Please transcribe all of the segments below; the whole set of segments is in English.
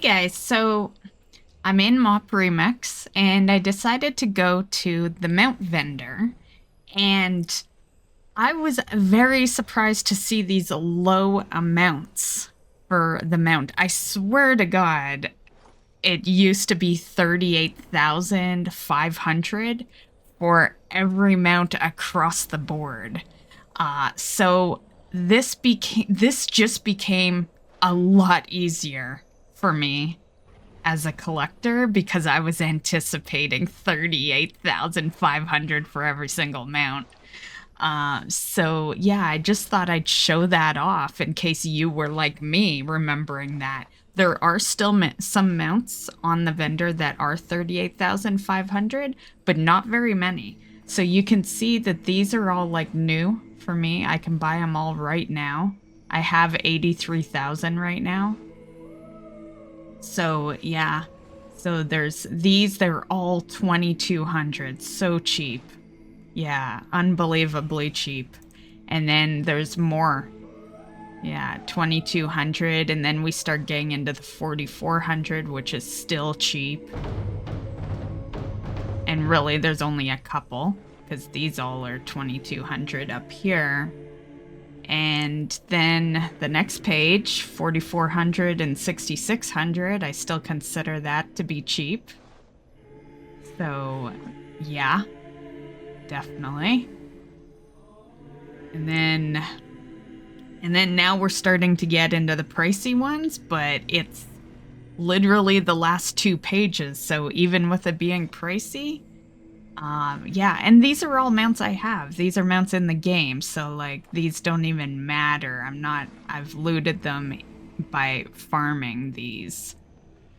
guys, so I'm in MoP Remix and I decided to go to the mount vendor, and I was very surprised to see these low amounts for the mount. I swear to God, it used to be 38,500 for every mount across the board. So this just became a lot easier for me as a collector because I was anticipating 38,500 for every single mount. So yeah, I just thought I'd show that off in case you were like me, remembering that. There are still some mounts on the vendor that are 38,500, but not very many. So you can see that these are all like new for me. I can buy them all right now. I have 83,000 right now. So yeah, so there's these, they're all 2,200, so cheap. Yeah, unbelievably cheap. And then there's more. Yeah, 2,200, and then we start getting into the 4,400, which is still cheap. And really, there's only a couple, because these all are 2,200 up here. And then the next page, 4,400 and 6,600, I still consider that to be cheap. So, yeah, definitely. And then now we're starting to get into the pricey ones, but it's literally the last 2 pages. So even with it being pricey, yeah, and these are all mounts I have. These are mounts in the game, so like these don't even matter. I've looted them by farming these.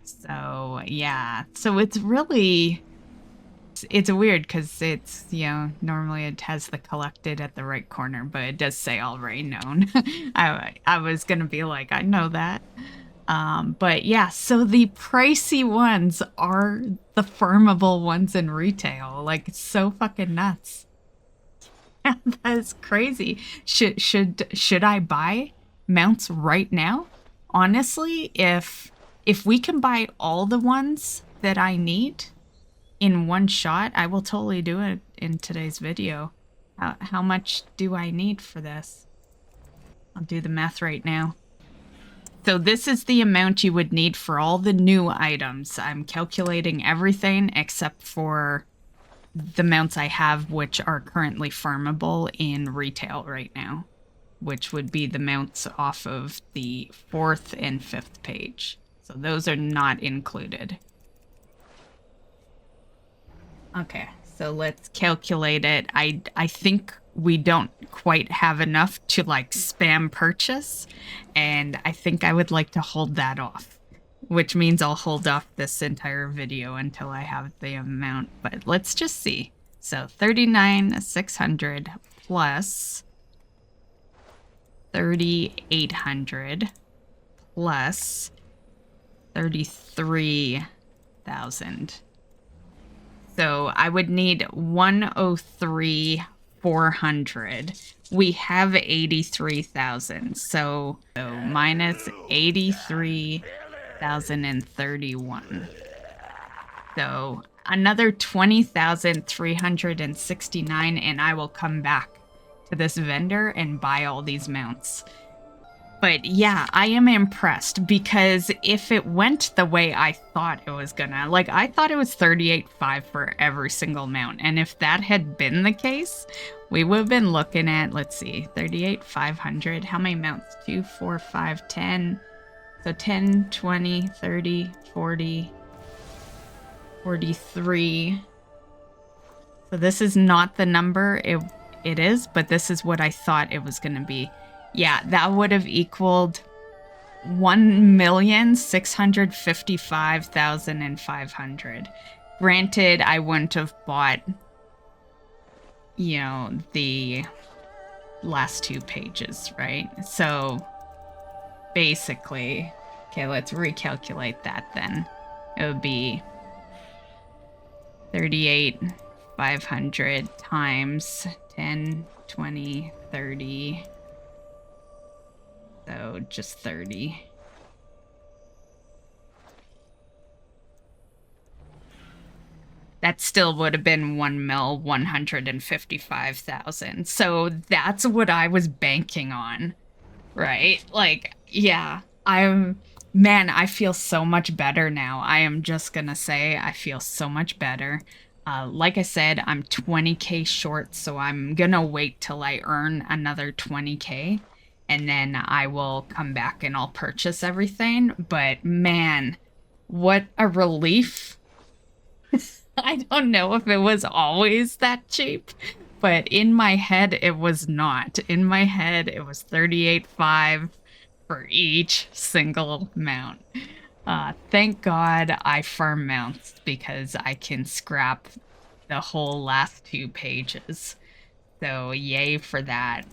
So yeah, so it's really, it's weird because it's, you know, normally it has the collected at the right corner, but it does say already known. I was gonna be like, I know that. But yeah, so the pricey ones are the farmable ones in retail. Like, it's so fucking nuts. That's crazy. Should I buy mounts right now? Honestly, if we can buy all the ones that I need in one shot, I will totally do it in today's video. How much do I need for this? I'll do the math right now. So this is the amount you would need for all the new items. I'm calculating everything except for the mounts I have, which are currently farmable in retail right now, which would be the mounts off of the 4th and 5th page. So those are not included. Okay, so let's calculate it. I think we don't quite have enough to like spam purchase, and I think I would like to hold that off, which means I'll hold off this entire video until I have the amount, but let's just see. So 39,600 plus 3,800 plus 33,000. So I would need 103,400. We have 83,000. So minus 83,031. So another 20,369, and I will come back to this vendor and buy all these mounts. But yeah, I am impressed because if it went the way I thought it was gonna, like I thought it was 38.5 for every single mount. And if that had been the case, we would have been looking at, let's see, 38,500. How many mounts? 2, 4, 5, 10. So 10, 20, 30, 40, 43. So this is not the number it is, but this is what I thought it was gonna be. Yeah, that would have equaled 1,655,500. Granted, I wouldn't have bought, you know, the last 2 pages, right? So basically, okay, let's recalculate that then. It would be 38,500 times 10, 20, 30. So just 30. that still would have been 1,155,000. So that's what I was banking on, right? Like, yeah, man, I feel so much better now. I am just gonna say I feel so much better. Like I said, I'm 20k short, so I'm gonna wait till I earn another 20k, and then I will come back and I'll purchase everything. But man, what a relief. I don't know if it was always that cheap, but in my head it was not. In my head it was 38.5 for each single mount. Thank God I farm mounts because I can scrap the whole last 2 pages. So yay for that.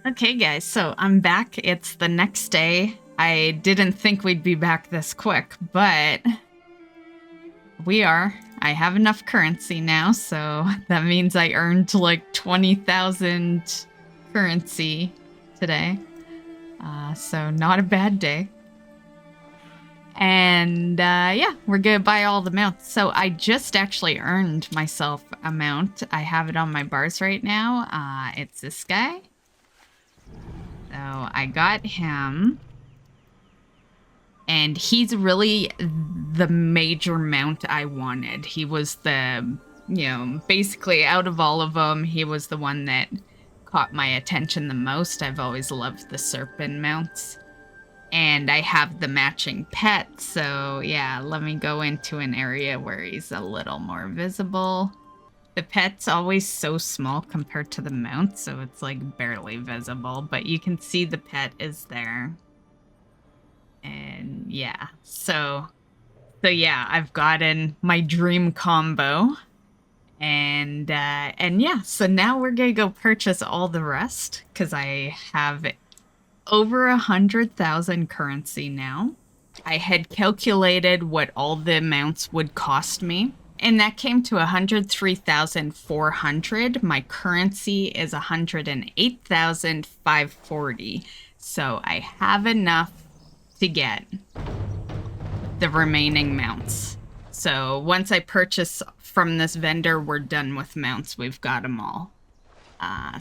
Okay guys, so I'm back. It's the next day. I didn't think we'd be back this quick, but we are. I have enough currency now, so that means I earned like 20,000 currency today. So not a bad day. And yeah, we're gonna buy all the mounts. So I just actually earned myself a mount. I have it on my bars right now. It's this guy. So I got him. And he's really the major mount I wanted. He was the, you know, basically out of all of them, he was the one that caught my attention the most. I've always loved the serpent mounts. And I have the matching pet, so yeah, let me go into an area where he's a little more visible. The pet's always so small compared to the mount, so it's like barely visible, but you can see the pet is there. And yeah, so yeah, I've gotten my dream combo. And yeah, so now we're gonna go purchase all the rest because I have over 100,000 currency now. I had calculated what all the amounts would cost me, and that came to 103,400. My currency is 108,540. So I have enough to get the remaining mounts. So once I purchase from this vendor, we're done with mounts. We've got them all.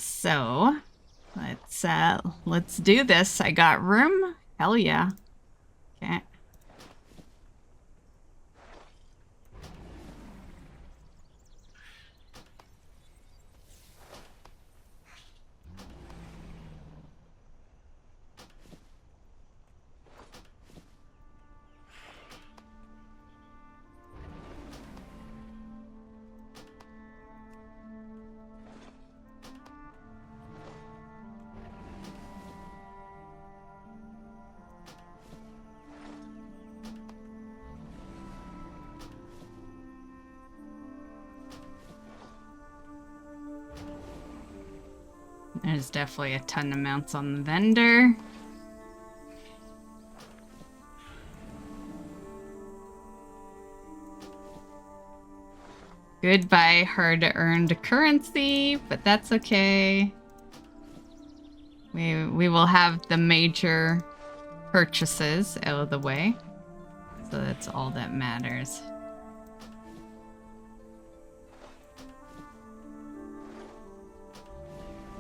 So let's do this. I got room. Hell yeah. Okay. There's definitely a ton of mounts on the vendor. Goodbye hard-earned currency, but that's okay. We will have the major purchases out of the way. So that's all that matters.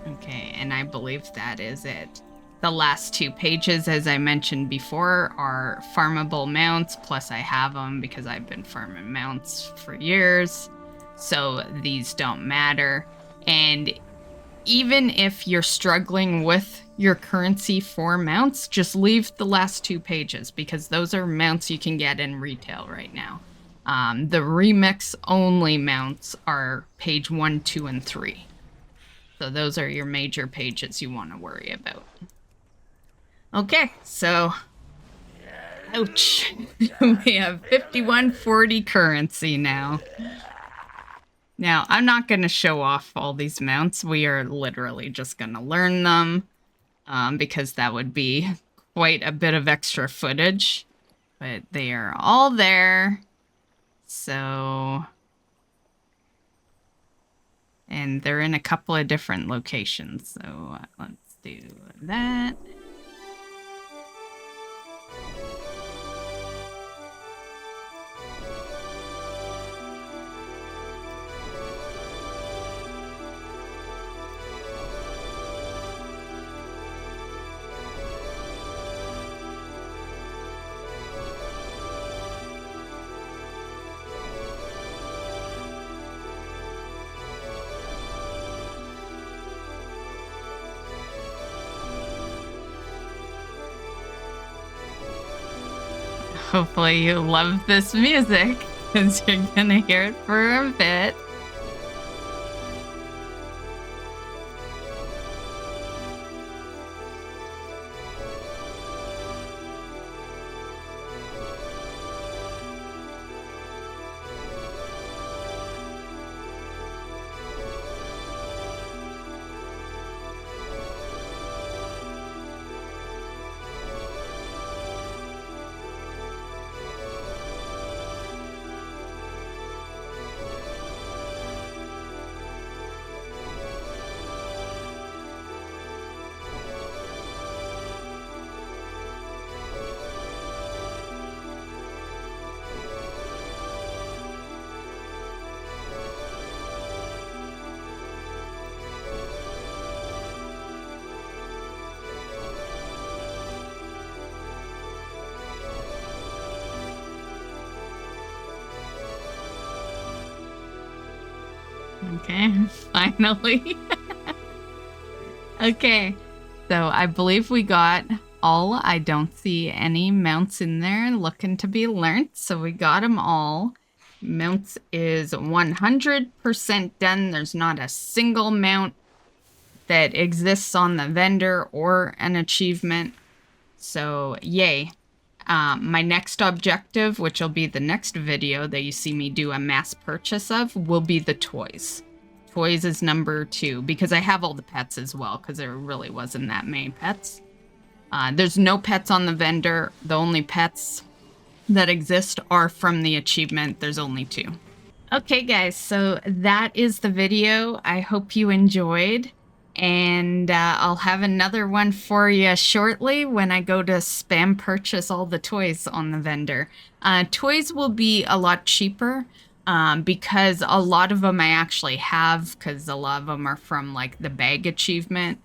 Okay, and I believe that is it. The last 2 pages, as I mentioned before, are farmable mounts, plus I have them because I've been farming mounts for years, so these don't matter. And even if you're struggling with your currency for mounts, just leave the last 2 pages because those are mounts you can get in retail right now. The remix only mounts are page 1, 2, and 3. So those are your major pages you want to worry about. Okay, so ouch. We have 5140 currency now. Now, I'm not going to show off all these mounts. We are literally just going to learn them because that would be quite a bit of extra footage. But they are all there. So... and they're in a couple of different locations, so let's do that. hopefully you love this music, because you're gonna hear it for a bit. Okay, finally. Okay, so I believe we got all. I don't see any mounts in there looking to be learned, so we got them all. Mounts is 100% done. There's not a single mount that exists on the vendor or an achievement. So, yay. My next objective, which will be the next video that you see me do a mass purchase of, will be the toys. Toys is number 2, because I have all the pets as well, because there really wasn't that many pets. There's no pets on the vendor. The only pets that exist are from the achievement. There's only 2. Okay, guys, so that is the video. I hope you enjoyed. And I'll have another one for you shortly when I go to spam purchase all the toys on the vendor. Toys will be a lot cheaper because a lot of them I actually have, because a lot of them are from like the bag achievement.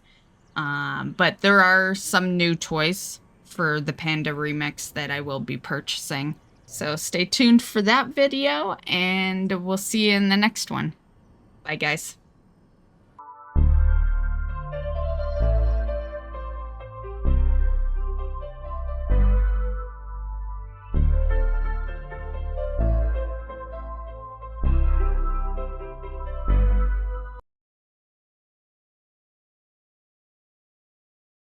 But there are some new toys for the Panda Remix that I will be purchasing. So stay tuned for that video, and we'll see you in the next one. Bye, guys.